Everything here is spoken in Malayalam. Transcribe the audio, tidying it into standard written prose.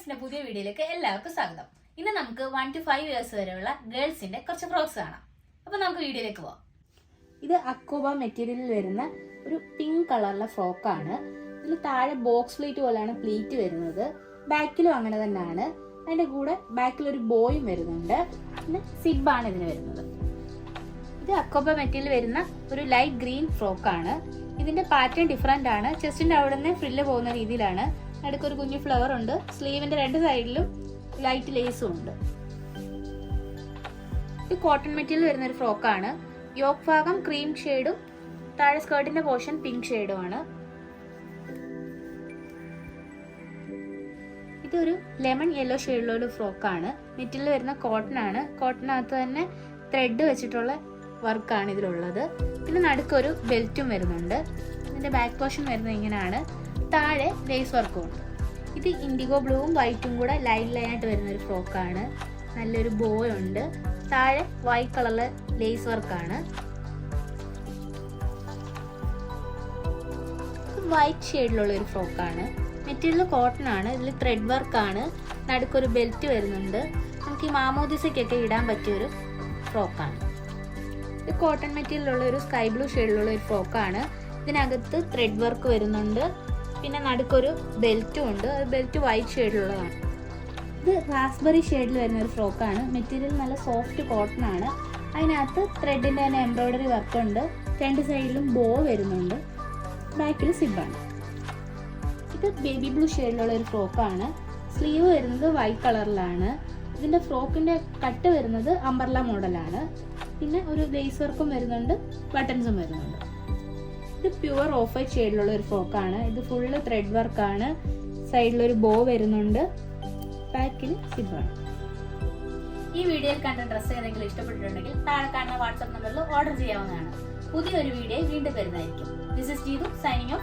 ഡിസൈൻസിന്റെ പുതിയ വീഡിയോയിലേക്ക് എല്ലാവർക്കും സ്വാഗതം. ഇന്ന് നമുക്ക് 1 to 5 ഇയേഴ്സ് വരെയുള്ള ഗേൾസിന്റെ കുറച്ച് ഫ്രോക്സ് കാണാം. അപ്പൊ നമുക്ക് വീഡിയോയിലേക്ക് പോവാം. ഇത് അക്കോബ മെറ്റീരിയലിൽ വരുന്ന ഒരു പിങ്ക് കളറിലെ ഫ്രോക്കാണ്. ഇതിൽ താഴെ ബോക്സ് പ്ലീറ്റ് പോലെയാണ് പ്ലീറ്റ് വരുന്നത്. ബാക്കിലും അങ്ങനെ തന്നെയാണ്. അതിന്റെ കൂടെ ബാക്കിൽ ഒരു ബോയും വരുന്നുണ്ട്. പിന്നെ സിബാണ് ഇതിന് വരുന്നത്. ഇത് അക്കോബ മെറ്റീരിയൽ വരുന്ന ഒരു ലൈറ്റ് ഗ്രീൻ ഫ്രോക്കാണ്. ഇതിന്റെ പാറ്റേൺ ഡിഫറെന്റ് ആണ്. ചെസ്റ്റിന്റെ അവിടെ നിന്ന് ഫ്രില്ല് പോകുന്ന രീതിയിലാണ്. അടുക്കൊരു കുഞ്ഞു ഫ്ലവർ ഉണ്ട്. സ്ലീവിന്റെ രണ്ട് സൈഡിലും ലൈറ്റ് ലേസും ഉണ്ട്. ഇത് കോട്ടൺ മെറ്റീരിയൽ വരുന്ന ഒരു ഫ്രോക്കാണ്. യോക്ക് ഭാഗം ക്രീം ഷെയ്ഡും താഴെ സ്കേർട്ടിന്റെ പോർഷൻ പിങ്ക് ഷെയ്ഡുമാണ്. ഇതൊരു ലെമൺ യെല്ലോ ഷെയ്ഡിലുള്ള ഒരു ഫ്രോക്കാണ്. മെറ്റീരിയൽ വരുന്ന കോട്ടൺ ആണ്. കോട്ടണിനകത്ത് തന്നെ ത്രെഡ് വെച്ചിട്ടുള്ള വർക്കാണ് ഇതിലുള്ളത്. പിന്നെ നടുക്കൊരു ബെൽറ്റും വരുന്നുണ്ട്. ഇതിന്റെ ബാക്ക് പോർഷൻ വരുന്നത് ഇങ്ങനെയാണ്. താഴെ ലേസ് വർക്കും ഉണ്ട്. ഇത് ഇൻഡിഗോ ബ്ലൂവും വൈറ്റും കൂടെ ലൈൻ ലൈനായിട്ട് വരുന്ന ഒരു ഫ്രോക്കാണ്. നല്ലൊരു ബോയ് ഉണ്ട്. താഴെ വൈറ്റ് കളറിലെ ലേസ് വർക്കാണ്. വൈറ്റ് ഷെയ്ഡിലുള്ള ഒരു ഫ്രോക്കാണ്. മെറ്റീരിയൽ കോട്ടൺ ആണ്. ഇതിൽ ത്രെഡ് വർക്കാണ്. നടുക്കൊരു ബെൽറ്റ് വരുന്നുണ്ട്. നമുക്ക് ഈ മാമോദിസയ്ക്കൊക്കെ ഇടാൻ പറ്റിയൊരു ഫ്രോക്കാണ്. ഇത് കോട്ടൺ മെറ്റീരിയലുള്ള ഒരു സ്കൈ ബ്ലൂ ഷെയ്ഡിലുള്ള ഒരു ഫ്രോക്കാണ്. ഇതിനകത്ത് ത്രെഡ് വർക്ക് വരുന്നുണ്ട്. പിന്നെ നടുക്കൊരു ബെൽറ്റും ഉണ്ട്. ബെൽറ്റ് വൈറ്റ് ഷെയ്ഡിലുള്ളതാണ്. ഇത് റാസ്ബെറി ഷെയ്ഡിൽ വരുന്ന ഒരു ഫ്രോക്കാണ്. മെറ്റീരിയൽ നല്ല സോഫ്റ്റ് കോട്ടൺ ആണ്. അതിനകത്ത് ത്രെഡിൻ്റെ തന്നെ എംബ്രോയിഡറി വർക്ക് ഉണ്ട്. രണ്ട് സൈഡിലും ബോ വരുന്നുണ്ട്. ബാക്കിൽ സിബാണ്. ഇത് ബേബി ബ്ലൂ ഷെയ്ഡിലുള്ള ഒരു ഫ്രോക്കാണ്. സ്ലീവ് വരുന്നത് വൈറ്റ് കളറിലാണ്. ഇതിൻ്റെ ഫ്രോക്കിൻ്റെ കട്ട് വരുന്നത് അംബർല മോഡലാണ്. പിന്നെ ഒരു ലേസ് വർക്കും വരുന്നുണ്ട്. ബട്ടൺസും വരുന്നുണ്ട്. ഇത് പ്യുവർ ഓഫ് വൈറ്റ് ഷെയ്ഡിലുള്ള ഒരു ഫ്രോക്കാണ്. ഇത് ഫുള്ള് ത്രെഡ് വർക്കാണ്. സൈഡിലൊരു ബോ വരുന്നുണ്ട്. ബാക്കിൽ സിബാണ്. ഈ വീഡിയോയിൽ കണ്ട ഡ്രസ്സ് ഏതെങ്കിലും ഇഷ്ടപ്പെട്ടിട്ടുണ്ടെങ്കിൽ താഴെ കാണുന്ന വാട്സ്ആപ്പ് നമ്പറിൽ ഓർഡർ ചെയ്യാവുന്നതാണ്. പുതിയൊരു വീഡിയോ വീണ്ടും വരുന്നതായിരിക്കും. This is Jeethu signing off.